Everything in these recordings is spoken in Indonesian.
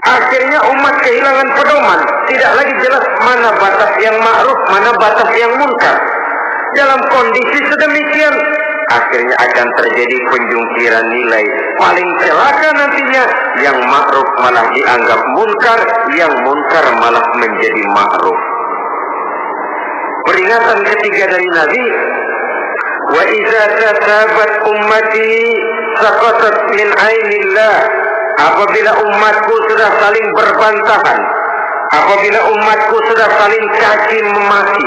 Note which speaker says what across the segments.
Speaker 1: Akhirnya umat kehilangan pedoman, tidak lagi jelas mana batas yang ma'ruf, mana batas yang munkar. Dalam kondisi sedemikian, akhirnya akan terjadi penjungkiran nilai. Paling celaka nantinya, yang ma'ruf malah dianggap munkar, yang munkar malah menjadi ma'ruf. Peringatan ketiga dari Nabi, wa iza tatabat ummati saqatat min ainillah. Apabila umatku sudah saling berbantahan, apabila umatku sudah saling caci memaki,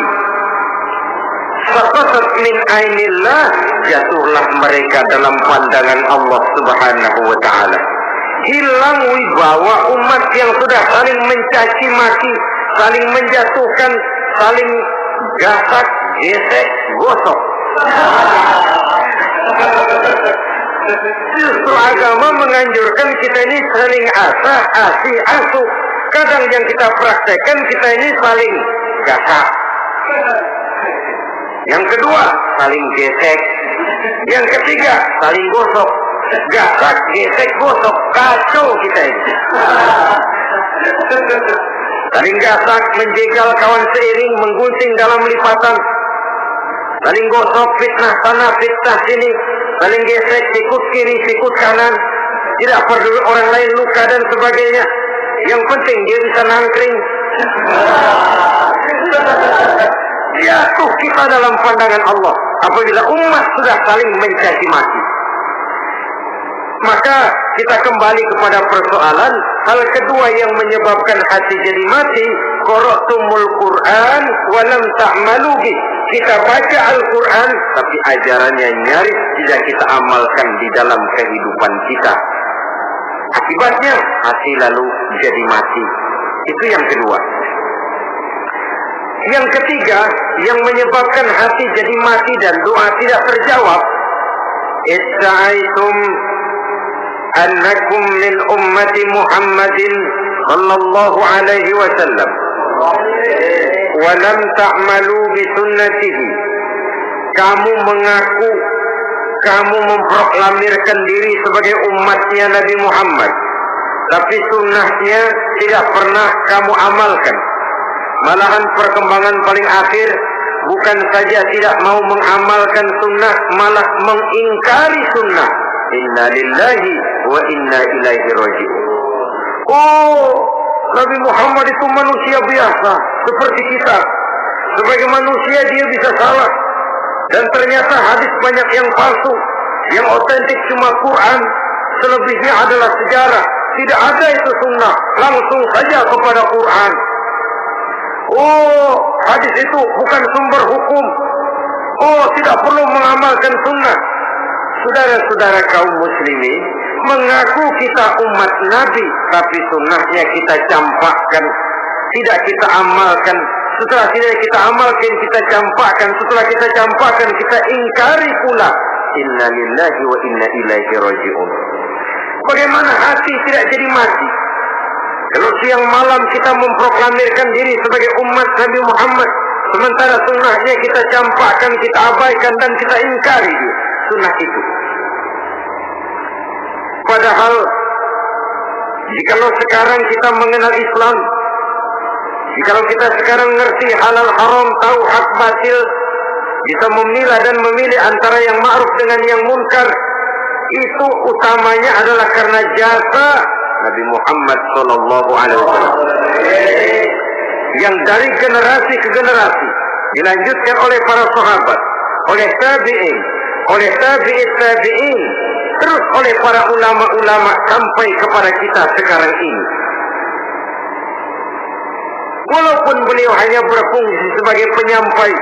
Speaker 1: saqatat min ainillah, jatuhlah mereka dalam pandangan Allah Subhanahu wa taala. Hilang wibawa umat yang sudah saling mencaci maki, saling menjatuhkan, saling gasak, gesek, gosok. Justru agama menganjurkan kita ini saling asah, asih, asuh. Kadang yang kita praktekkan kita ini saling gasak. Yang kedua, saling gesek. Yang ketiga, saling gosok. Gasak, gesek, gosok. Kacau kita ini. Saling gasak, menjegal kawan seiring, menggunting dalam lipatan. Saling gosok, fitnah sana, fitnah sini. Saling gesek, sikut kiri, sikut kanan. Tidak peduli orang lain luka dan sebagainya. Yang penting dia bisa nangkring. Jatuh kita dalam pandangan Allah apabila umat sudah saling mencaci maki. Maka kita kembali kepada persoalan. Hal kedua yang menyebabkan hati jadi mati, qara'tumul Qur'an wa lam ta'malu bih. Kita baca Al-Quran, tapi ajarannya nyaris tidak kita amalkan di dalam kehidupan kita. Akibatnya hati lalu jadi mati. Itu yang kedua. Yang ketiga, yang menyebabkan hati jadi mati dan doa tidak terjawab, idda'aitum annakum min ummati Muhammadin sallallahu alaihi wasallam wa lam ta'malu bi sunnatihi. Kamu mengaku, kamu memproklamirkan diri sebagai umatnya Nabi Muhammad, tapi sunnahnya tidak pernah kamu amalkan. Malahan perkembangan paling akhir bukan saja tidak mau mengamalkan sunnah, malah mengingkari sunnah. Inna lillahi wa inna ilaihi raji'un. Oh, Nabi Muhammad itu manusia biasa seperti kita. Sebagai manusia dia bisa salah. Dan ternyata hadis banyak yang palsu. Yang otentik cuma Quran. Selebihnya adalah sejarah. Tidak ada itu sunnah. Langsung saja kepada Quran. Oh, hadis itu bukan sumber hukum. Oh, tidak perlu mengamalkan sunnah. Saudara-saudara kaum muslimin, mengaku kita umat Nabi, tapi sunnahnya kita campakkan, tidak kita amalkan. Setelah tidak kita amalkan, kita campakkan. Setelah kita campakkan, kita ingkari pula. Inna lillahi wa inna ilaihi raji'un. Bagaimana hati tidak jadi mati? Kalau siang malam kita memproklamirkan diri sebagai umat Nabi Muhammad, sementara sunnahnya kita campakkan, kita abaikan dan kita ingkari dia, sunnah itu. Padahal jikalau sekarang kita mengenal Islam, jikalau kita sekarang ngerti halal haram, tahu hak batil, bisa memilah dan memilih antara yang ma'ruf dengan yang munkar, itu utamanya adalah karena jasa Nabi Muhammad sallallahu alaihi wasallam yang dari generasi ke generasi dilanjutkan oleh para sahabat, oleh tabi'in, oleh tabi'it tabi'in, terus oleh para ulama-ulama sampai kepada kita sekarang ini. Walaupun beliau hanya berfungsi sebagai penyampai,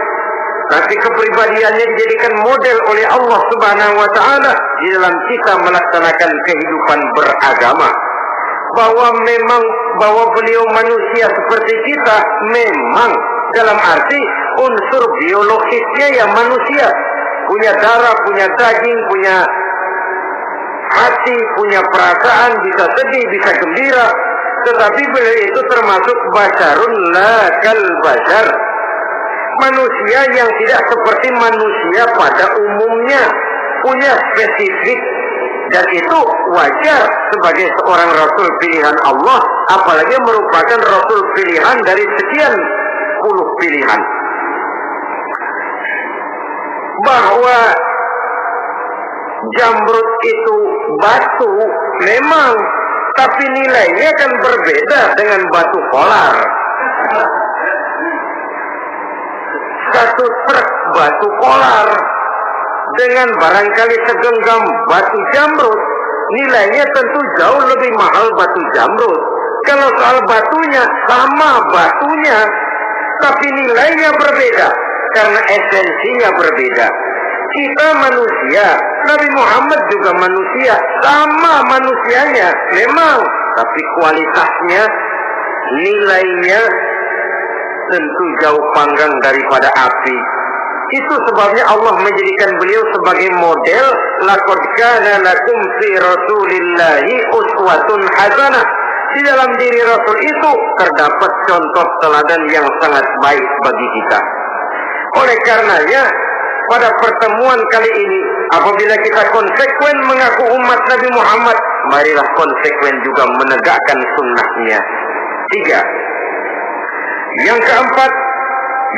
Speaker 1: tapi kepribadiannya dijadikan model oleh Allah Subhanahu wa taala di dalam kita melaksanakan kehidupan beragama. Bahwa beliau manusia seperti kita, memang dalam arti unsur biologisnya ya manusia, punya darah, punya daging, punya hati, punya perasaan, bisa sedih, bisa gembira. Tetapi beliau itu termasuk basharun la kal bashar, manusia yang tidak seperti manusia pada umumnya, punya spesifik Dan itu wajar sebagai seorang Rasul pilihan Allah, apalagi merupakan Rasul pilihan dari sekian puluh pilihan. Bahwa jamrud itu batu memang, tapi nilainya kan berbeda dengan batu kolar. Satu truk batu kolar dengan barangkali segenggam batu jamrud, nilainya tentu jauh lebih mahal batu jamrud. Kalau soal batunya, sama batunya, tapi nilainya berbeda karena esensinya berbeda. Kita manusia, Nabi Muhammad juga manusia, sama manusianya memang, tapi kualitasnya, nilainya tentu jauh panggang daripada api. Itu sebabnya Allah menjadikan beliau sebagai model. Laqad kana lakum fi Rasulillahi uswatun hasanah. Di dalam diri Rasul itu terdapat contoh teladan yang sangat baik bagi kita. Oleh karenanya, pada pertemuan kali ini, apabila kita konsekuen mengaku umat Nabi Muhammad, marilah konsekuen juga menegakkan sunnahnya. 3. Yang keempat,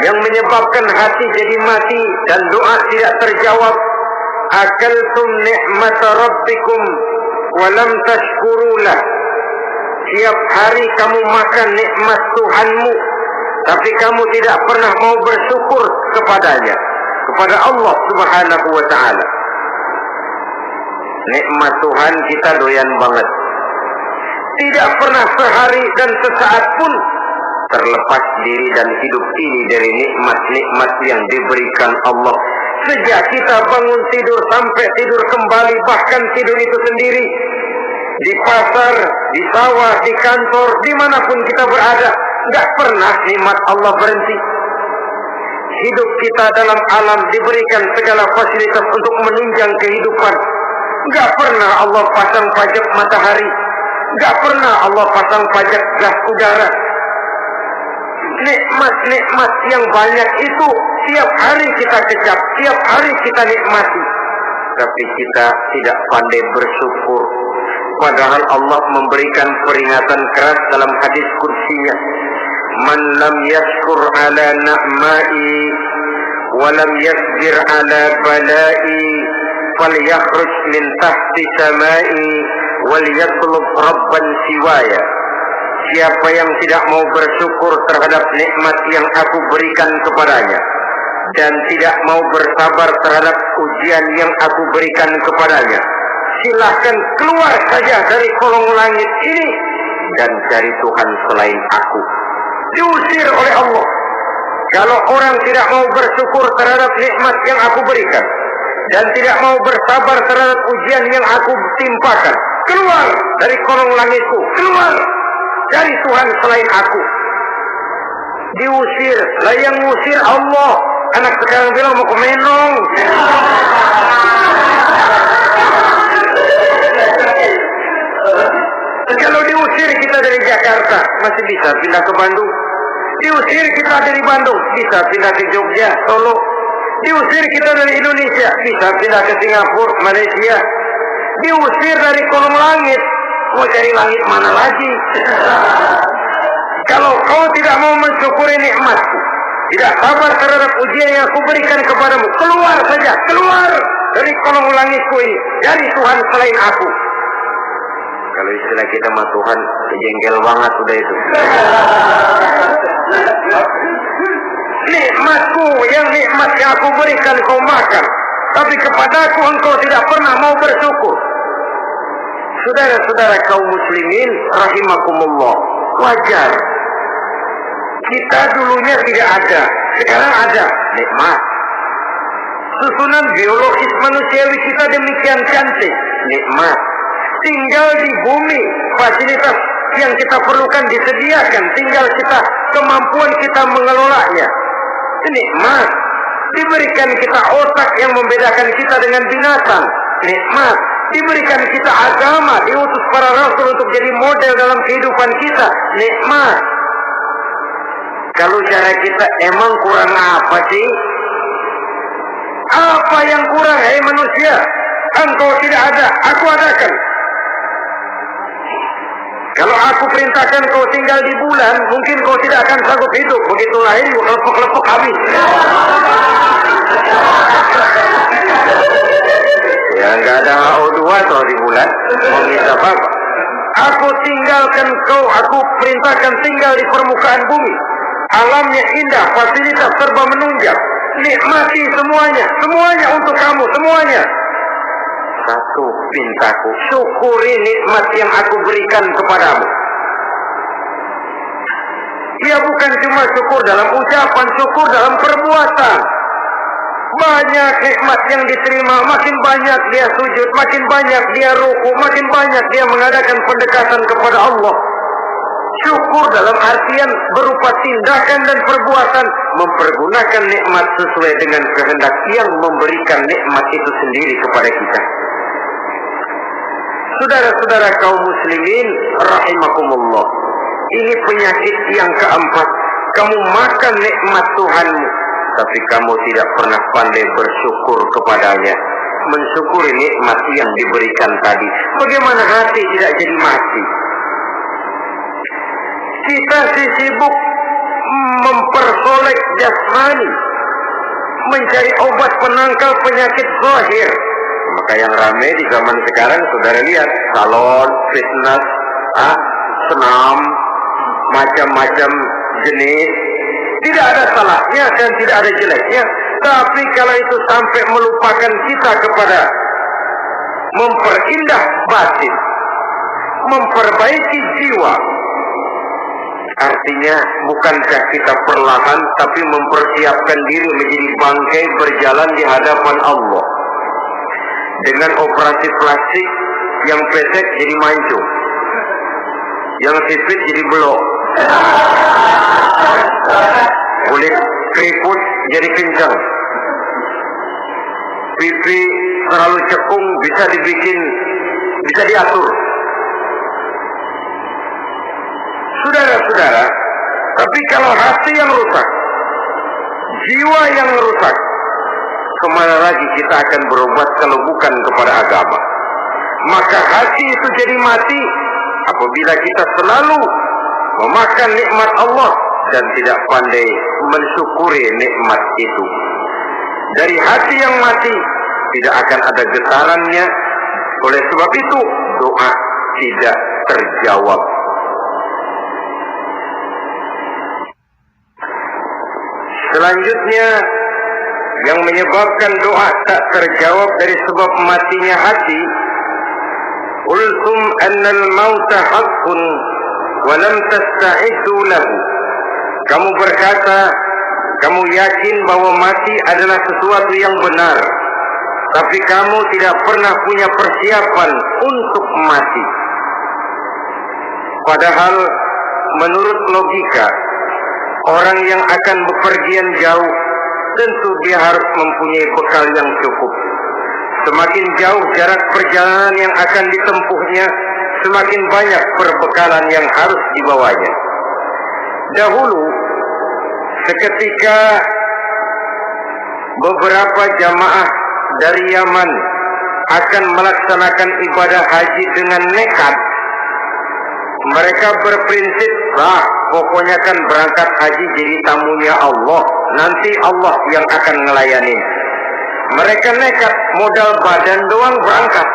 Speaker 1: yang menyebabkan hati jadi mati dan doa tidak terjawab, akaltum ni'mata rabbikum walam tashkurulah. Tiap hari kamu makan nikmat Tuhanmu, tapi kamu tidak pernah mau bersyukur kepadanya, kepada Allah Subhanahu wa ta'ala. Nikmat Tuhan kita doyan banget. Tidak pernah sehari dan sesaat pun terlepas diri dan hidup ini dari nikmat-nikmat yang diberikan Allah. Sejak kita bangun tidur sampai tidur kembali, bahkan tidur itu sendiri, di pasar, di sawah, di kantor, dimanapun kita berada, nggak pernah nikmat Allah berhenti. Hidup kita dalam alam diberikan segala fasilitas untuk menunjang kehidupan. Nggak pernah Allah pasang pajak matahari, nggak pernah Allah pasang pajak gas udara. Nikmat-nikmat yang banyak itu tiap hari kita kecap, tiap hari kita nikmati, tapi kita tidak pandai bersyukur. Padahal Allah memberikan peringatan keras dalam hadis kursinya, man lam yashkur ala na'mai wa lam yasbir ala balai falyakhruj min tahti samai wal yatlub rabban siwaya. Siapa yang tidak mau bersyukur terhadap nikmat yang aku berikan kepadanya dan tidak mau bersabar terhadap ujian yang aku berikan kepadanya, silahkan keluar saja dari kolong langit ini dan cari Tuhan selain aku. Diusir oleh Allah. Kalau orang tidak mau bersyukur terhadap nikmat yang aku berikan dan tidak mau bersabar terhadap ujian yang aku timpakan, keluar dari kolong langitku, keluar dari Tuhan selain aku. Diusir. Lah yang ngusir Allah. Anak sekarang bilang mau ke Menong. Kalau diusir kita dari Jakarta, masih bisa pindah ke Bandung. Diusir kita dari Bandung, bisa pindah ke Jogja, Solo. Diusir kita dari Indonesia, bisa pindah ke Singapura, Malaysia. Diusir dari kolong langit, mau cari langit mana lagi? Kalau kau tidak mau mensyukuri nikmatku, tidak sabar terhadap ujian yang aku berikan kepadamu, keluar saja, keluar dari kolong langitku ini, dari Tuhan selain aku. Kalau istilah kita mah Tuhan, jengkel banget udah itu. Nikmatku, yang nikmat yang aku berikan kau makan, tapi kepadaku engkau tidak pernah mau bersyukur. Saudara-saudara kaum muslimin rahimakumullah, wajar. Kita dulunya tidak ada, sekarang ada nikmat. Susunan biologis manusiawi kita demikian cantik, nikmat. Tinggal di bumi, fasilitas yang kita perlukan disediakan, tinggal kita, kemampuan kita mengelolanya. Nikmat. Diberikan kita otak yang membedakan kita dengan binatang, nikmat. Diberikan kita agama, diutus para rasul untuk jadi model dalam kehidupan kita, nikmat. Kalau cara kita emang kurang apa sih? Apa yang kurang, hai manusia? engkau tidak ada, aku adakan. Kalau aku perintahkan kau tinggal di bulan, mungkin kau tidak akan sanggup hidup. Begitu lahir, lepuk-lepuk habis. Ya nggak ada HO2 toh di bulan. Mau minta apa? Aku tinggalkan kau, aku perintahkan tinggal di permukaan bumi. Alamnya indah, fasilitas serba menunjang. Nikmati semuanya, semuanya untuk kamu, semuanya. Satu pintaku, syukuri nikmat yang aku berikan kepadamu. Ia bukan cuma syukur dalam ucapan, syukur dalam perbuatan. Banyak nikmat yang diterima, makin banyak dia sujud, makin banyak dia ruku, makin banyak dia mengadakan pendekatan kepada Allah. Syukur dalam artian berupa tindakan dan perbuatan, mempergunakan nikmat sesuai dengan kehendak yang memberikan nikmat itu sendiri kepada kita. Saudara-saudara kaum muslimin rahimakumullah, ini penyakit yang keempat. Kamu makan nikmat Tuhanmu, tapi kamu tidak pernah pandai bersyukur kepadanya, mensyukuri nikmat yang diberikan tadi. Bagaimana hati tidak jadi mati? Kita sibuk mempersolek jasmani, mencari obat penangkal penyakit zahir. Maka yang ramai di zaman sekarang, saudara lihat, salon, fitness, senam, macam-macam jenis. Tidak ada salahnya dan tidak ada jeleknya. Tapi kalau itu sampai melupakan kita kepada memperindah batin, memperbaiki jiwa, artinya bukankah kita perlahan tapi mempersiapkan diri menjadi bangkai berjalan di hadapan Allah. Dengan operasi plastik, yang pesek jadi mancung, yang sipit jadi belok, kulit keriput jadi kencang, pipi terlalu cekung bisa diatur. Saudara-saudara, tapi kalau hati yang rusak, jiwa yang rusak, kemana lagi kita akan berobat kalau bukan kepada agama? Maka hati itu jadi mati apabila kita selalu memakan nikmat Allah dan tidak pandai mensyukuri nikmat itu. Dari hati yang mati tidak akan ada getarannya. Oleh sebab itu doa tidak terjawab. Selanjutnya, yang menyebabkan doa tak terjawab dari sebab matinya hati, qultum annal mauta haqqun wa lam tasta'iddu lahu. Kamu berkata, kamu yakin bahwa mati adalah sesuatu yang benar, tapi kamu tidak pernah punya persiapan untuk mati. Padahal menurut logika, orang yang akan bepergian jauh tentu dia harus mempunyai bekal yang cukup. Semakin jauh jarak perjalanan yang akan ditempuhnya, semakin banyak perbekalan yang harus dibawanya. Dahulu, seketika beberapa jamaah dari Yaman akan melaksanakan ibadah haji dengan nekat, mereka berprinsip, pokoknya kan berangkat haji jadi tamunya Allah, nanti Allah yang akan ngelayanin. Mereka nekat, modal badan doang berangkat.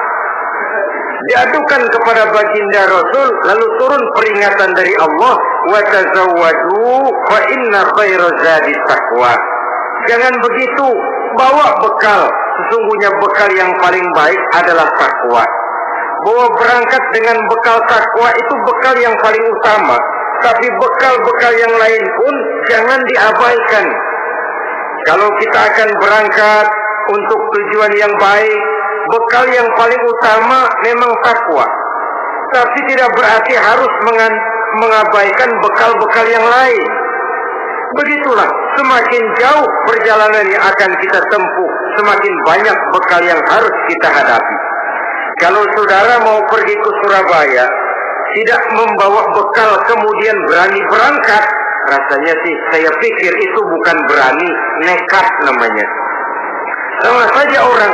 Speaker 1: Diadukan kepada baginda Rasul, lalu turun peringatan dari Allah, wa tazawwadu fa inna khairaz zadi taqwa. Jangan begitu, bawa bekal. Sesungguhnya bekal yang paling baik adalah takwa. Bahwa berangkat dengan bekal takwa itu bekal yang paling utama. Tapi bekal-bekal yang lain pun jangan diabaikan. Kalau kita akan berangkat untuk tujuan yang baik, bekal yang paling utama memang takwa. Tapi tidak berarti harus mengabaikan bekal-bekal yang lain. Begitulah, semakin jauh perjalanan yang akan kita tempuh, semakin banyak bekal yang harus kita hadapi. Kalau saudara mau pergi ke Surabaya, tidak membawa bekal kemudian berani berangkat, rasanya sih saya pikir itu bukan berani, nekat namanya. Sama saja orang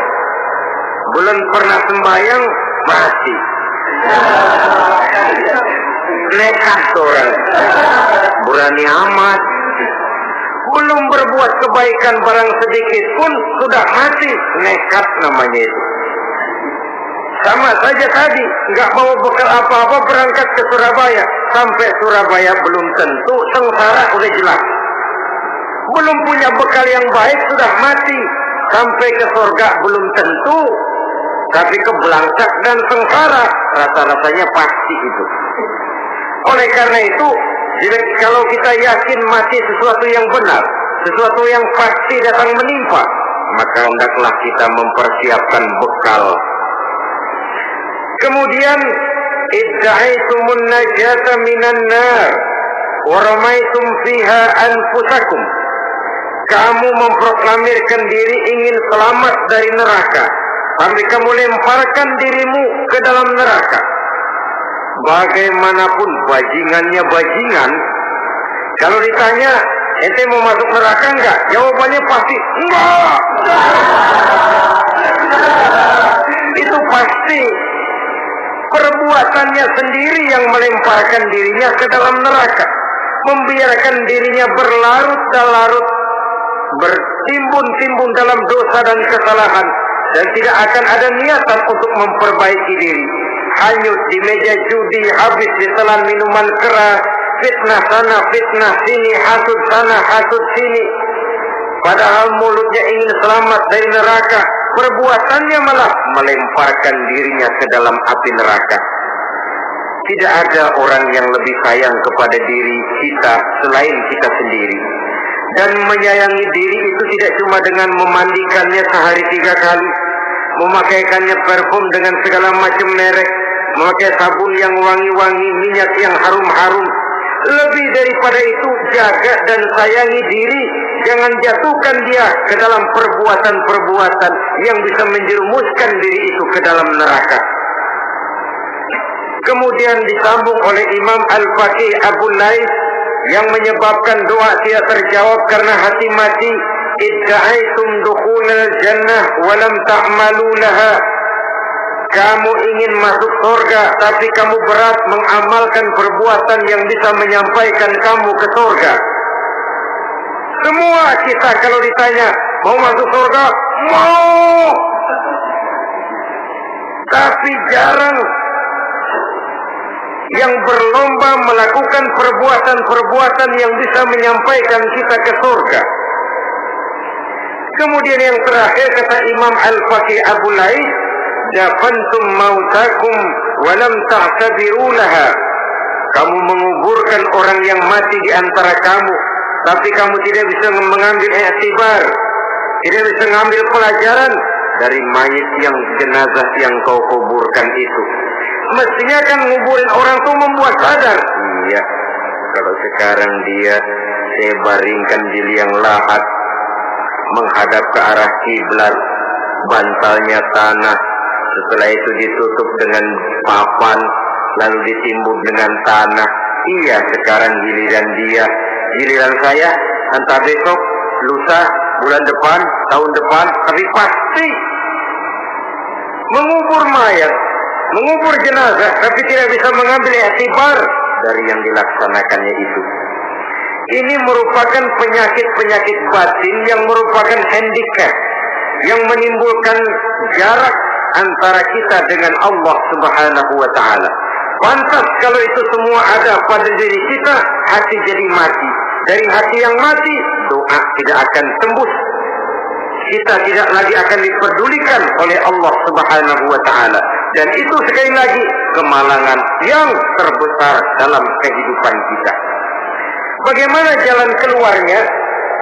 Speaker 1: belum pernah sembahyang, mati. Nekat orang, berani amat. Belum berbuat kebaikan barang sedikit pun sudah mati, nekat namanya itu. Sama saja tadi, nggak bawa bekal apa-apa berangkat ke Surabaya. Sampai Surabaya belum tentu, sengsara udah jelas. Belum punya bekal yang baik sudah mati. Sampai ke surga belum tentu. Tapi kebelangsak dan sengsara, rasa-rasanya pasti itu. Oleh karena itu, kalau kita yakin mati sesuatu yang benar, sesuatu yang pasti datang menimpa, maka hendaklah kita mempersiapkan bekal. Kemudian, idda'aitumun najata minan nar wa ramaitum fiha anfusakum. Kamu memproklamirkan diri ingin selamat dari neraka, tapi kamu lemparkan dirimu ke dalam neraka. Bagaimanapun bajingannya bajingan, kalau ditanya, ente mau masuk neraka enggak? Jawabannya pasti enggak. Itu pasti. Perbuatannya sendiri yang melemparkan dirinya ke dalam neraka, membiarkan dirinya berlarut-larut, bertimbun-timbun dalam dosa dan kesalahan, dan tidak akan ada niatan untuk memperbaiki diri. Hanyut di meja judi, habis ditelan minuman keras, fitnah sana, fitnah sini, hasud sana, hasud sini. Padahal mulutnya ingin selamat dari neraka, perbuatannya malah melemparkan dirinya ke dalam api neraka. Tidak ada orang yang lebih sayang kepada diri kita selain kita sendiri. Dan menyayangi diri itu tidak cuma dengan memandikannya sehari 3 kali, memakaikannya parfum dengan segala macam merek, memakai sabun yang wangi-wangi, minyak yang harum-harum. Lebih daripada itu, jaga dan sayangi diri. Jangan jatuhkan dia ke dalam perbuatan-perbuatan yang bisa menjerumuskan diri itu ke dalam neraka. Kemudian disambung oleh Imam Al-Faqih Abu Lais yang menyebabkan doa tidak terjawab karena hati mati. Idda'aitum dukhulal jannah walam ta'malu laha. Kamu ingin masuk surga, tapi kamu berat mengamalkan perbuatan yang bisa menyampaikan kamu ke surga. Semua kita kalau ditanya, mau masuk surga? Mau! Tapi jarang yang berlomba melakukan perbuatan-perbuatan yang bisa menyampaikan kita ke surga. Kemudian yang terakhir kata Imam Al-Faqih Abu Lais, dafantum mautakum walam ta'tabiru laha. Kamu menguburkan orang yang mati di antara kamu, tapi kamu tidak bisa mengambil i'tibar, tidak bisa mengambil pelajaran dari mayit yang jenazah yang kau kuburkan itu. Mestinya kan nguburin orang tuh membuat sadar. Iya, kalau sekarang dia saya baringkan di liang lahat, menghadap ke arah kiblat, bantalnya tanah, setelah itu ditutup dengan papan, lalu ditimbun dengan tanah. Iya, sekarang giliran dia, giliran saya, entah besok, lusa, bulan depan, tahun depan, tapi pasti mengubur mayat, mengubur jenazah, tapi tidak bisa mengambil i'tibar dari yang dilaksanakannya itu. Ini merupakan penyakit-penyakit batin yang merupakan handicap, yang menimbulkan jarak antara kita dengan Allah Subhanahu wa ta'ala. Pantas kalau itu semua ada pada diri kita, hati jadi mati. Dari hati yang mati, doa tidak akan tembus. Kita tidak lagi akan diperdulikan oleh Allah Subhanahu wa ta'ala. Dan itu sekali lagi kemalangan yang terbesar dalam kehidupan kita. Bagaimana jalan keluarnya?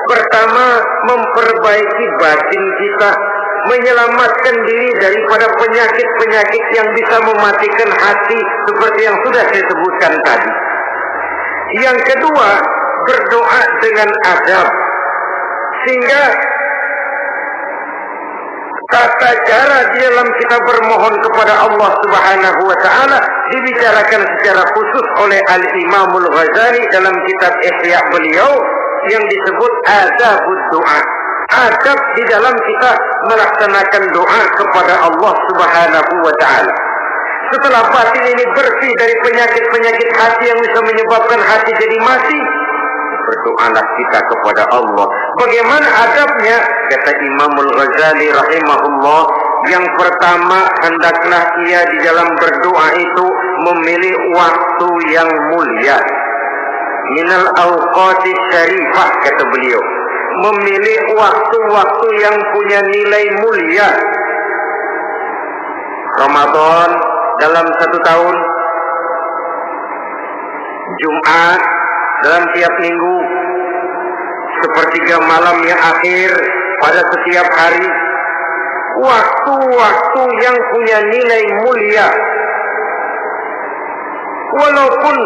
Speaker 1: Pertama, memperbaiki batin kita, menyelamatkan diri daripada penyakit-penyakit yang bisa mematikan hati seperti yang sudah saya sebutkan tadi. Yang kedua, berdoa dengan adab, sehingga tata cara di dalam kita bermohon kepada Allah Subhanahu wa ta'ala dibicarakan secara khusus oleh Al-Imamul Ghazali dalam kitab Ihya beliau yang disebut Adabud Doa. adab di dalam kita melaksanakan doa kepada Allah Subhanahu wa ta'ala. Setelah batin ini bersih dari penyakit-penyakit hati yang bisa menyebabkan hati jadi mati, berdoalah kita kepada Allah. Bagaimana adabnya? Kata Imamul Ghazali rahimahullah, yang pertama hendaklah ia di dalam berdoa itu memilih waktu yang mulia. Minal awqati syarifah, kata beliau, memilih waktu-waktu yang punya nilai mulia. Ramadan dalam 1 tahun, Jumat dalam tiap minggu, sepertiga malam yang akhir pada setiap hari. Waktu-waktu yang punya nilai mulia. Walaupun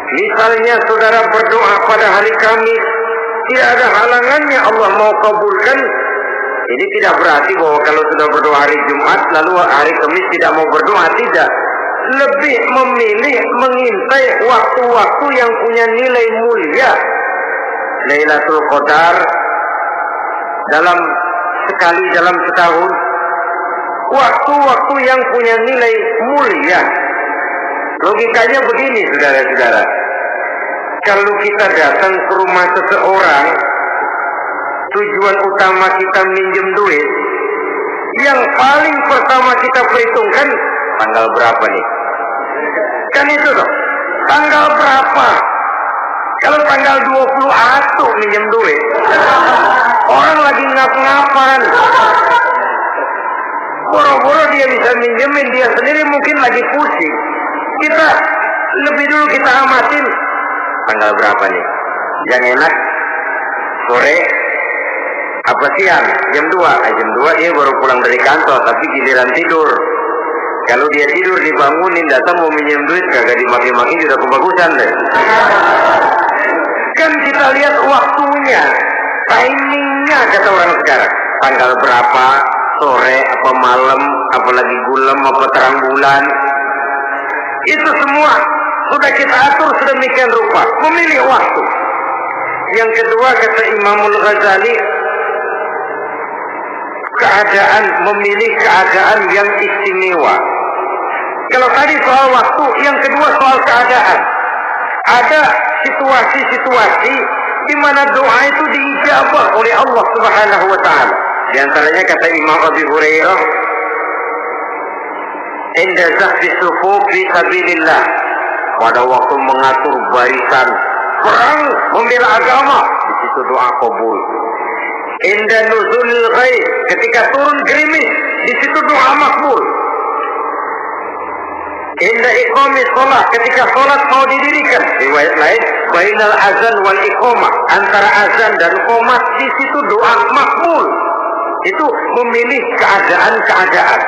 Speaker 1: misalnya saudara berdoa pada hari Kamis, tidak ada halangannya Allah mau kabulkan. Ini tidak berarti bahwa kalau sudah berdoa hari Jumat lalu hari Kamis tidak mau berdoa, tidak. Lebih memilih mengintai waktu-waktu yang punya nilai mulia. Lailatul Qadar sekali dalam setahun. Waktu-waktu yang punya nilai mulia. Logikanya begini, saudara-saudara. Kalau kita datang ke rumah seseorang, tujuan utama kita minjem duit, yang paling pertama kita perhitungkan tanggal berapa nih? Kan itu dong, tanggal berapa? Kalau tanggal 21 minjem duit, orang lagi ngap-ngapan, boro-boro dia bisa minjemin, dia sendiri mungkin lagi pusing. Kita lebih dulu kita amatin tanggal berapa nih? Yang enak sore apa siang? Jam 2. Jam 2 dia baru pulang dari kantor, tapi giliran tidur. Kalau dia tidur dibangunin, datang mau minjem duit, kagak dimaki-maki sudah kebagusan deh. Kan kita lihat waktunya, timingnya, kata orang sekarang. Tanggal berapa, sore apa malam, apalagi gulam apa terang bulan. Itu semua sudah kita atur sedemikian rupa, memilih waktu. Yang kedua, kata Imamul Ghazali, keadaan, memilih keadaan yang istimewa. Kalau tadi soal waktu, yang kedua soal keadaan. Ada situasi-situasi di mana doa itu diijabah oleh Allah Subhanahu wa ta'ala. Di antaranya kata Imam Abi Hurairah, inda zahfi sufuf fi sabilillah, pada waktu mengatur barisan perang membela agama, di situ doa kabul. Inda nuzulil ghaib, ketika turun gerimis, di situ doa makbul. Inda iqamis sholat, ketika sholat mau didirikan, riwayat lain, bainal azan wal iqamah, antara azan dan qomat, di situ doa makbul. Itu memilih keadaan-keadaan.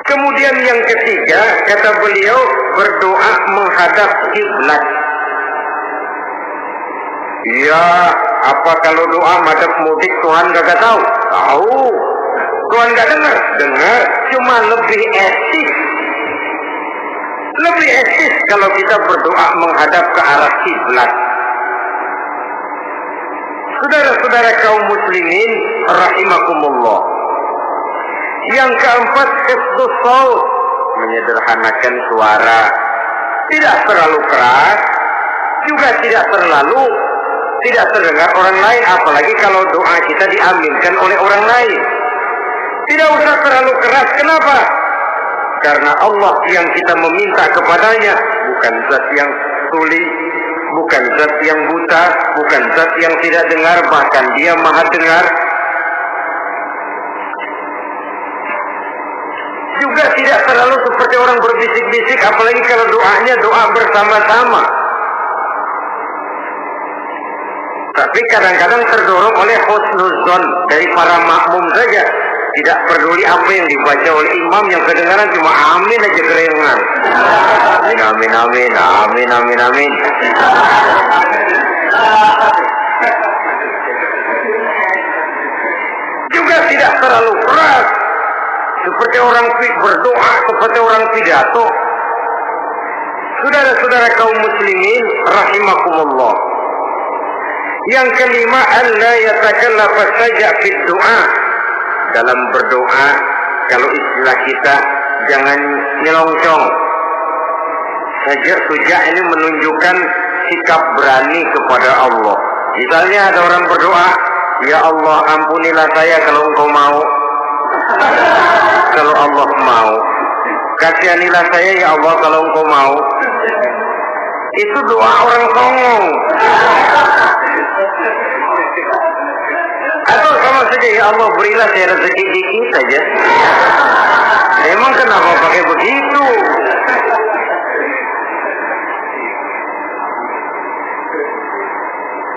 Speaker 1: Kemudian yang ketiga, kata beliau, berdoa menghadap kiblat. Ya, apa kalau doa madhab mudik Tuhan gak tahu? Tahu. Tuhan gak dengar? Dengar, cuma lebih etis. Lebih etis kalau kita berdoa menghadap ke arah kiblat. Saudara-saudara kaum muslimin rahimakumullah. Yang keempat, hifdzus shaut, menyederhanakan suara. Tidak terlalu keras, juga tidak terdengar orang lain, apalagi kalau doa kita diaminkan oleh orang lain. Tidak usah terlalu keras. Kenapa? Karena Allah yang kita meminta kepadanya bukan zat yang tuli, bukan zat yang buta, bukan zat yang tidak dengar, bahkan Dia Maha Dengar. Juga tidak terlalu seperti orang berbisik-bisik, apalagi kalau doanya doa bersama-sama. Tapi kadang-kadang terdorong oleh husnuzon dari para makmum saja. Tidak peduli apa yang dibaca oleh imam, yang kedengaran cuma amin aja kerengan. Amin, amin, amin, amin, amin, amin. Juga tidak terlalu keras, seperti orang berdoa, seperti orang pidato. saudara-saudara kaum muslimin rahimakumullah. Yang kelima, alla yatakallafa saja fid du'a. Dalam berdoa, kalau istilah kita, jangan nyelongcong. Suja ini menunjukkan sikap berani kepada Allah. Misalnya ada orang berdoa, ya Allah ampunilah saya kalau engkau mau. Kalau Allah mau. Kasihanilah saya ya Allah kalau engkau mau. Itu doa orang songong. Atau sama saja, ya Allah berilah saya rezeki dikit saja. Emang kenapa pakai begitu?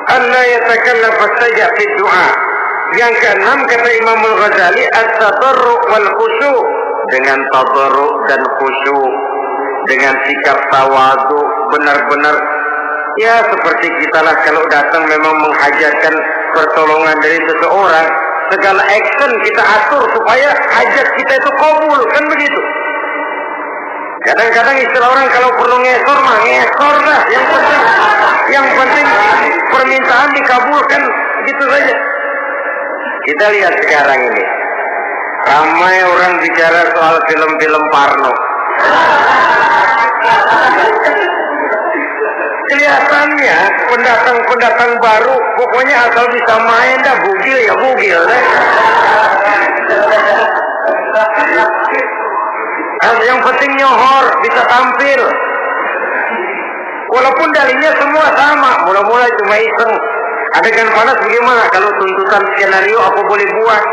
Speaker 1: Allah yatakallafa saja fi doa. Yang keenam kata Imam Al-Ghazali, at-tadarru' wal khusyu'. Dengan tadarru' dan khusyuk, dengan sikap tawadu, benar-benar ya seperti kita lah kalau datang memang menghajatkan pertolongan dari seseorang, segala action kita atur supaya hajat kita itu kabul, kan begitu. Kadang-kadang istilah orang kalau perlu ngesor mah ngesor lah, yang penting permintaan dikabulkan, gitu saja. Kita lihat sekarang ini, ramai orang bicara soal film-film Parno. Kelihatannya pendatang-pendatang baru, pokoknya asal bisa main dah, bugil ya bugil deh. Yang penting nyohor, bisa tampil. Walaupun dalihnya semua sama, mula-mula cuma iseng. Adegan panas bagaimana? Kalau tuntutan skenario apa boleh buat?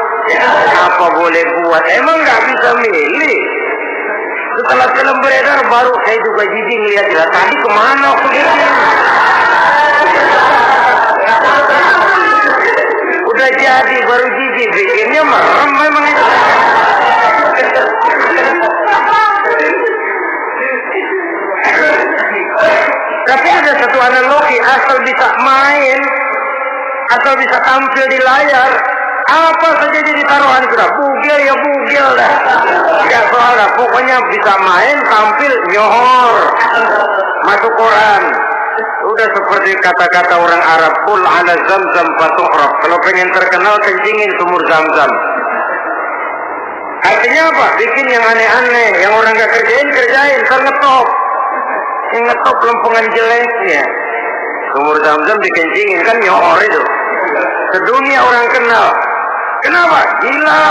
Speaker 1: Apa boleh buat? Emang nggak bisa milih. Setelah film beredar baru saya juga jijik lihat tadi kemana aku ini. Udah jadi baru jijik bikinnya merem memang itu. Tapi ada satu analogi, asal bisa main, asal bisa tampil di layar, apa saja jadi taruhan sudah. Bugil ya bugil dah. Gak soal dah. Pokoknya bisa main, tampil, nyohor, masuk koran. Udah seperti kata-kata orang Arab, qul ala zamzam fatu'raf. Kalau pengen terkenal, kencingin sumur Zamzam. Artinya apa? Bikin yang aneh-aneh, yang orang gak kerjain, ngetop. Yang ngetop lempengan jeleknya. Sumur Zamzam dikencingin, kan nyohor itu. Sedunia orang kenal. Kenapa? Gila.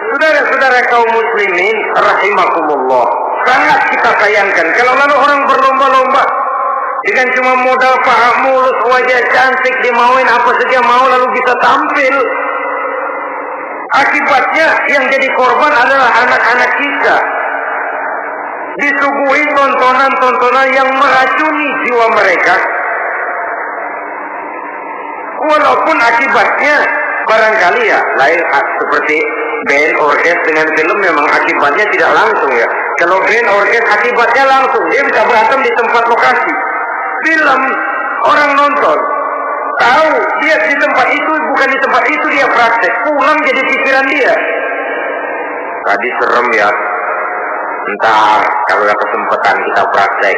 Speaker 1: Saudara-saudara kaum muslimin rahimakumullah, sangat kita sayangkan kalau lalu orang berlomba-lomba dengan cuma modal paha mulus, wajah cantik, dimauin apa saja mau lalu bisa tampil. Akibatnya yang jadi korban adalah anak-anak kita. Disuguhi tontonan-tontonan yang meracuni jiwa mereka. Walaupun akibatnya barangkali ya lain seperti band orkes dengan film memang akibatnya tidak langsung ya. Kalau band orkes akibatnya langsung, dia bisa berantem di tempat lokasi. Film orang nonton tahu dia di tempat itu, bukan di tempat itu dia praktek, pulang jadi pikiran dia. Tadi serem ya. Entar kalau ada kesempatan kita praktek.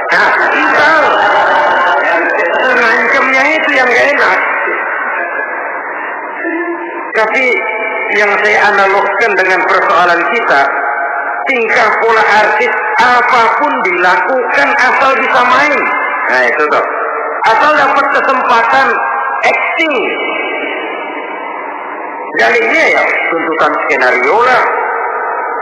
Speaker 1: Ngancemnya itu yang gak enak. Tapi yang saya analogkan dengan persoalan kita, tingkah pola artis apapun dilakukan asal bisa main. Nah itu tuh, asal dapat kesempatan acting. Dalihnya ya tuntutan skenario lah,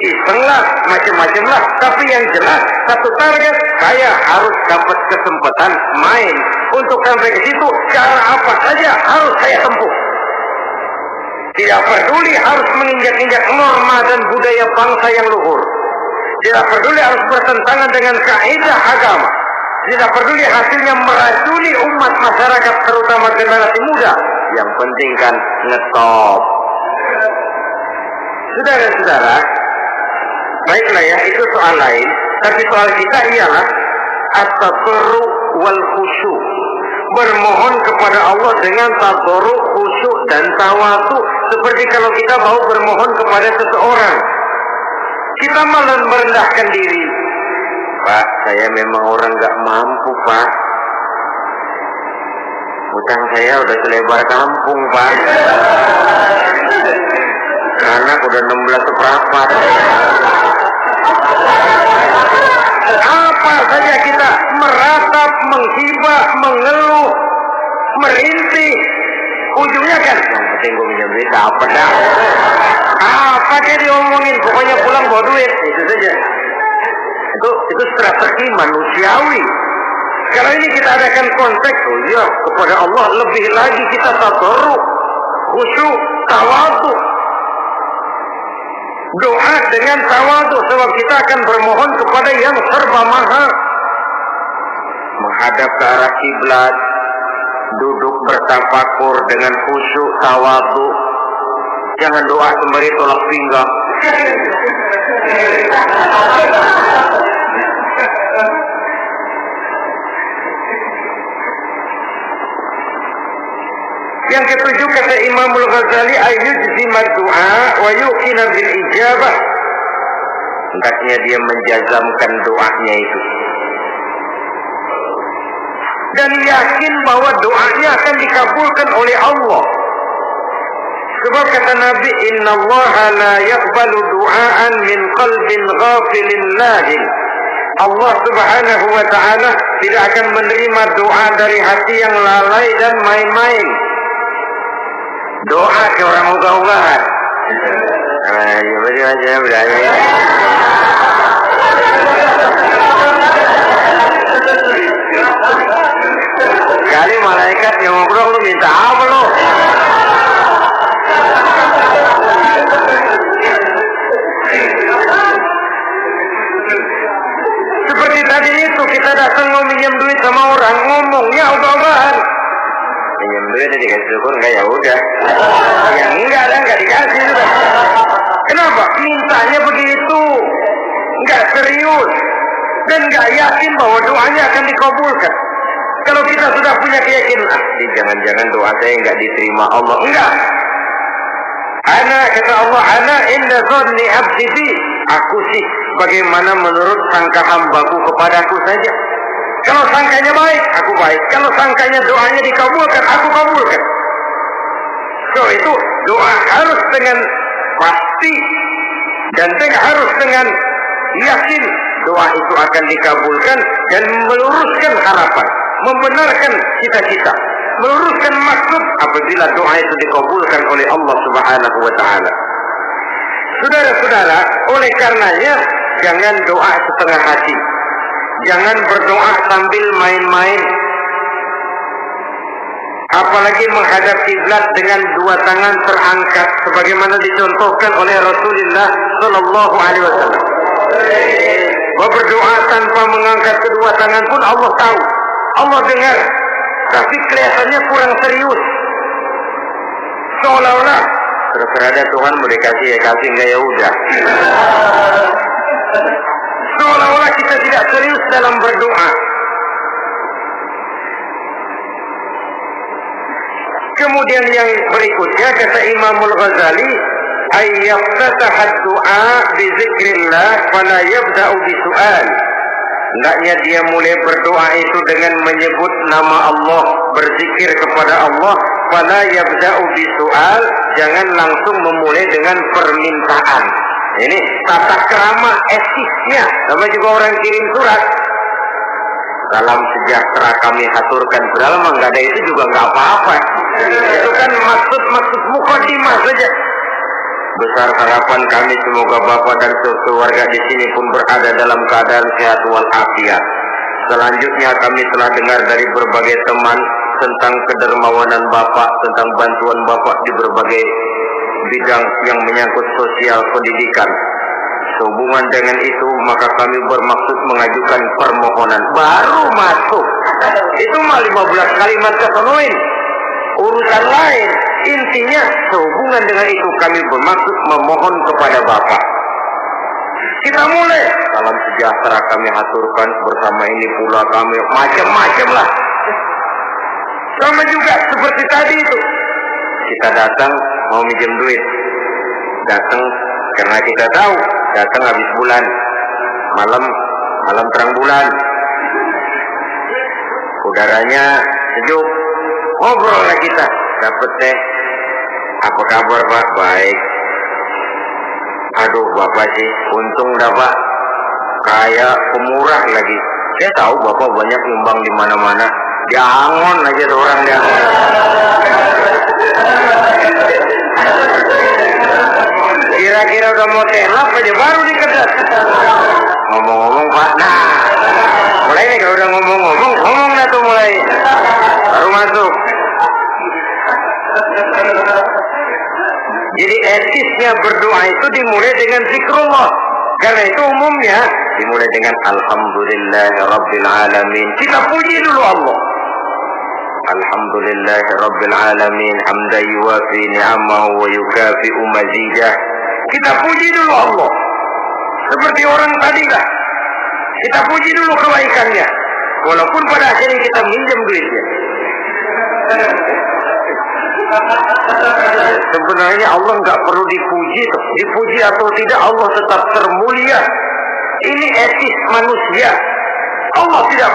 Speaker 1: iseng lah, macam-macam lah. Tapi yang jelas satu target, saya harus dapat kesempatan main. Untuk sampai ke situ, cara apa saja harus saya tempuh. Tidak peduli harus menginjak-injak norma dan budaya bangsa yang luhur. Tidak peduli harus bertentangan dengan kaidah agama. Tidak peduli hasilnya meracuni umat masyarakat, terutama generasi muda. Yang penting kan ngetop. Saudara-saudara, baiklah ya, itu soal lain. Tapi soal kita ialah at-tadarru wal khusyu. Bermohon kepada Allah dengan tadarru, khusyuk dan tawadu. Seperti kalau kita mau bermohon kepada seseorang, kita malah merendahkan diri, Pak, saya memang orang nggak mampu, Pak. Utang saya udah selebar kampung, Pak. Anak udah 16 seperempat. Apa saja kita meratap, menghibah, mengeluh, merintih, ujungnya kan yang penting gue minjem duit dapat dah. Apa kayak diomongin, pokoknya pulang bawa duit, itu saja. Itu strategi manusiawi. Kalau ini kita adakan konteks, oh iya, kepada Allah lebih lagi kita tadarruk, khusyuk, tawadhu. Doa dengan tawadhu, sebab kita akan bermohon kepada yang serba maha. Menghadap ke arah kiblat, duduk bertafakur dengan khusyuk, tawadhu. Jangan doa sembari tolak pinggang. Yang ketujuh kata Imam Al-Ghazali, ayyujzima du'a wa yuqina bil ijabah. Hendaknya dia menjazamkan doanya itu dan yakin bahwa doanya akan dikabulkan oleh Allah. Sebab kata Nabi, innallaha la yaqbalu du'aan min qalbin ghafilin lahin. Allah Subhanahu wa ta'ala tidak akan menerima doa dari hati yang lalai dan main-main. Doa ke orang ogah-ogahan. Kali malaikat yang ngobrol, lu minta apa lu? Seperti tadi itu, kita datang mau minjem duit sama orang, ngomongnya ogah-ogahan. Minjem duit dikasih syukur, enggak ya udah. Yang enggak ada, enggak dikasih sudah. Kenapa? Mintanya begitu, enggak serius dan enggak yakin bahwa doanya akan dikabulkan. Kalau kita sudah punya keyakinan, jangan-jangan doa saya enggak diterima Allah. Enggak. Ana, kata Allah, ana inda dhanni abdi bi. Aku sih bagaimana menurut sangka hambaku kepadaku saja. Kalau sangkanya baik, aku baik. Kalau sangkanya doanya dikabulkan, aku kabulkan. So itu doa harus dengan pasti dan harus dengan yakin doa itu akan dikabulkan dan meluruskan harapan, membenarkan cita-cita, meluruskan maksud apabila doa itu dikabulkan oleh Allah Subhanahu wa ta'ala. Saudara-saudara, oleh karenanya jangan doa setengah hati. Jangan berdoa sambil main-main. Apalagi menghadap kiblat dengan dua tangan terangkat sebagaimana dicontohkan oleh Rasulullah sallallahu alaihi wasallam. Berdoa tanpa mengangkat kedua tangan pun Allah tahu. Allah dengar. Tapi kelihatannya kurang serius. Seolah-olah terserah ada Tuhan mau dikasih ya kasih, enggak ya udah. Seolah-olah kita tidak serius dalam berdoa. Kemudian yang berikutnya kata Imam Al-Ghazali, ayyaftatahad du'a bi zikrillah fala yabda'u bi su'al. Hendaknya dia mulai berdoa itu dengan menyebut nama Allah, berzikir kepada Allah, fala yabda'u bi su'al, jangan langsung memulai dengan permintaan. Ini tata krama etisnya. Sama juga orang kirim surat, salam sejahtera kami haturkan, padahal enggak ada itu juga enggak apa-apa. Itu kan maksud mukadimah saja. Besar harapan kami semoga Bapak dan keluarga di sini pun berada dalam keadaan sehat walafiat. Selanjutnya kami telah dengar dari berbagai teman tentang kedermawanan Bapak, tentang bantuan Bapak di berbagai bidang yang menyangkut sosial pendidikan. Sehubungan dengan itu maka kami bermaksud mengajukan permohonan. Baru masuk itu mah 15 kalimat kepenuhin urusan lain. Intinya sehubungan dengan itu kami bermaksud memohon kepada Bapak. Kita mulai. Salam sejahtera kami haturkan, bersama ini pula kami macam-macam lah. Sama juga seperti tadi itu. Kita datang mau minjem duit. Datang karena kita tahu datang habis bulan. Malam malam terang bulan. Udaranya sejuk. Ngobrol lah kita. Dapat teh. Apa kabar Pak? Baik. Aduh Bapak sih, untung dah Pak. Kayak pemurah lagi. Saya tahu Bapak banyak nyumbang di mana-mana. Jangan aja tuh orang dia. Kira-kira udah mau telap aja baru dikedat. Ngomong-ngomong Pak, nah mulai nih kalau udah ngomong dah tuh mulai. Baru masuk. Jadi etisnya berdoa itu dimulai dengan zikrullah. Karena itu umumnya dimulai dengan Alhamdulillahirabbil alamin. Kita puji dulu Allah. Alhamdulillahirabbil alamin hamdan yuwafi ni'amahu wa yukafi'u mazidah. Kita puji dulu Allah. Seperti orang tadi lah. Kita puji dulu kebaikannya. Walaupun pada akhirnya kita minjem duitnya. Sebenarnya Allah nggak perlu dipuji. Dipuji atau tidak Allah tetap termulia. Ini etis manusia. Allah tidak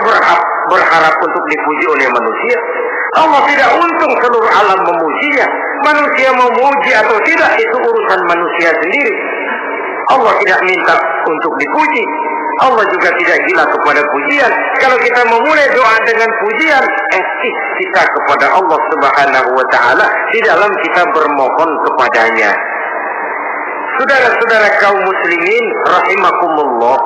Speaker 1: berharap untuk dipuji oleh manusia. Allah tidak untung seluruh alam memujinya. Manusia memuji atau tidak itu urusan manusia sendiri. Allah tidak minta untuk dipuji. Allah juga tidak gila kepada pujian. Kalau kita memulai doa dengan pujian, etis kita kepada Allah Subhanahu wa ta'ala di dalam kita bermohon kepadanya. Saudara-saudara kaum muslimin rahimakumullah,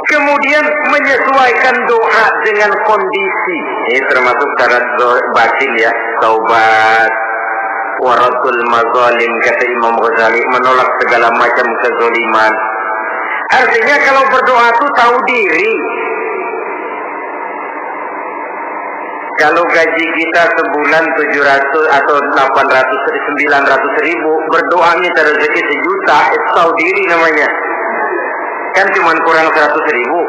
Speaker 1: kemudian menyesuaikan doa dengan kondisi. Ini termasuk syarat batin ya. Taubat, waradul mazalim, kata Imam Ghazali, menolak segala macam kezaliman. Artinya kalau berdoa itu tahu diri. Kalau gaji kita sebulan 700 atau 900 ribu, berdoa minta rezeki 1 juta, itu tahu diri namanya. Kan cuma kurang 100 ribu.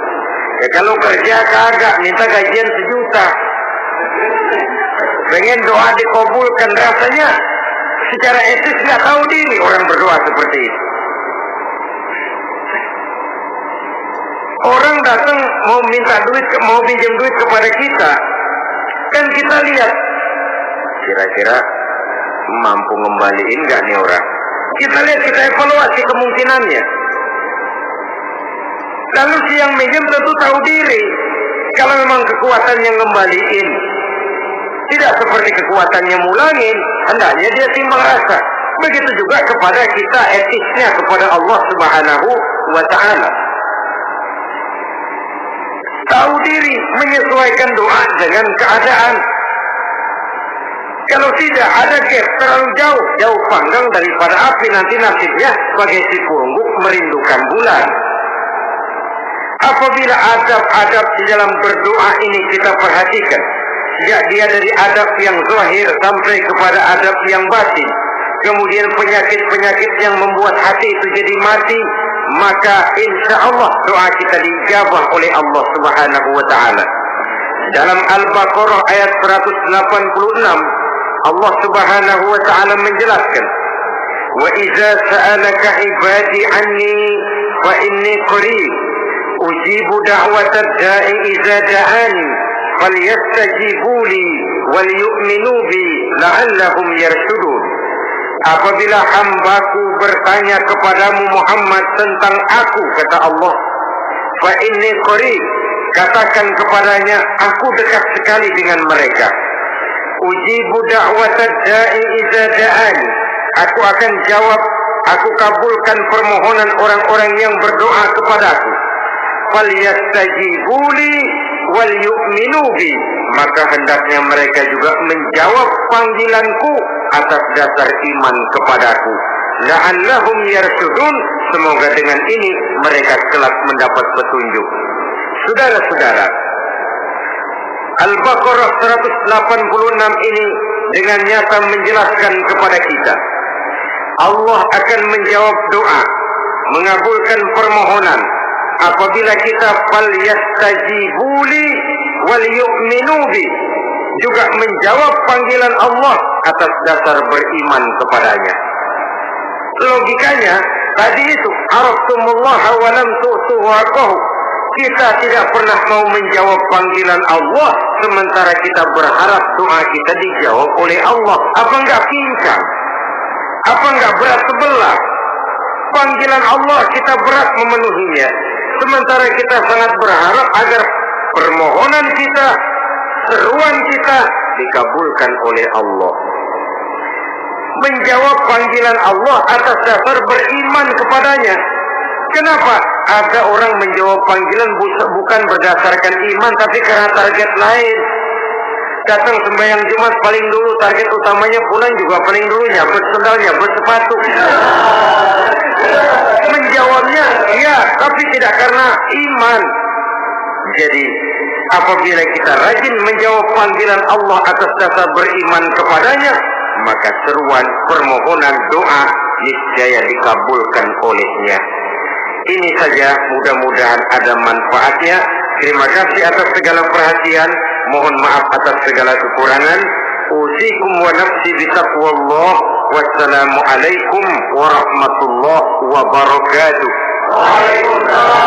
Speaker 1: Ya kalau kerja kagak, minta gajian 1 juta. Pengen doa dikabulkan, rasanya secara etis nggak tahu diri orang berdoa seperti itu. Orang datang mau minta duit, mau pinjam duit kepada kita, kan kita lihat kira-kira mampu ngembaliin nggak nih orang. Kita lihat, kita evaluasi kemungkinannya. Lalu si yang minjem tentu tahu diri. Kalau memang kekuatannya ngembaliin tidak seperti kekuatannya mulangin, hendaknya dia timbang rasa. Begitu juga kepada kita etisnya kepada Allah Subhanahu wa ta'ala. Tahu diri, menyesuaikan doa dengan keadaan. Kalau tidak ada gap terlalu jauh panggang daripada api, nanti nasibnya sebagai si pungguk merindukan bulan. Apabila adab-adab di dalam berdoa ini kita perhatikan, sejak dia dari adab yang zahir sampai kepada adab yang batin, kemudian penyakit-penyakit yang membuat hati itu jadi mati, maka insya Allah doa kita dijabah oleh Allah Subhanahu wa ta'ala. Dalam Al-Baqarah ayat 186, Allah Subhanahu wa ta'ala menjelaskan, wa idza sa'alaka ibadi anni fa inni qarib ujibu da'watad da'i idza da'ani falyastajibu li wal yu'minu bi la'allahum yarshudun. Apabila hambaku bertanya kepadamu Muhammad tentang aku, kata Allah, fa inni qarib, katakan kepadanya, aku dekat sekali dengan mereka. Ujibu da'watad da'i idza da'ani, aku akan jawab, aku kabulkan permohonan orang-orang yang berdoa kepadaku. Falyastajibu li wal yu'minu bi, maka hendaknya mereka juga menjawab panggilanku atas dasar iman kepadaku. La'allahum yarshudun, semoga dengan ini mereka kelak mendapat petunjuk. Saudara-saudara, Al-Baqarah 186 ini dengan nyata menjelaskan kepada kita, Allah akan menjawab doa, mengabulkan permohonan apabila kita falyastajibu li wal yu'minu bi, juga menjawab panggilan Allah atas dasar beriman kepadanya. Logikanya tadi itu, araftumullah wa lam tu'tu haqqahu, kita tidak pernah mau menjawab panggilan Allah, sementara kita berharap doa kita dijawab oleh Allah. Apa enggak pincang? Apa enggak berat sebelah? Panggilan Allah kita berat memenuhinya, sementara kita sangat berharap agar permohonan kita, seruan kita dikabulkan oleh Allah. Menjawab panggilan Allah atas dasar beriman kepadanya. Kenapa? Ada orang menjawab panggilan bukan berdasarkan iman, tapi karena target lain. Datang sembahyang Jumat paling dulu, target utamanya pulang juga paling dulu nyabut sendal, nyabut sepatu. Menjawabnya ya, tapi tidak karena iman. Jadi apabila kita rajin menjawab panggilan Allah atas dasar beriman kepadanya, maka seruan, permohonan, doa niscaya dikabulkan olehnya. Ini saja, mudah-mudahan ada manfaatnya. Terima kasih atas segala perhatian. Mohon maaf atas segala kekurangan. Usikum wa nafsi bitaqwallah. Wassalamualaikum warahmatullahi wabarakatuh. Waalaikumsalam.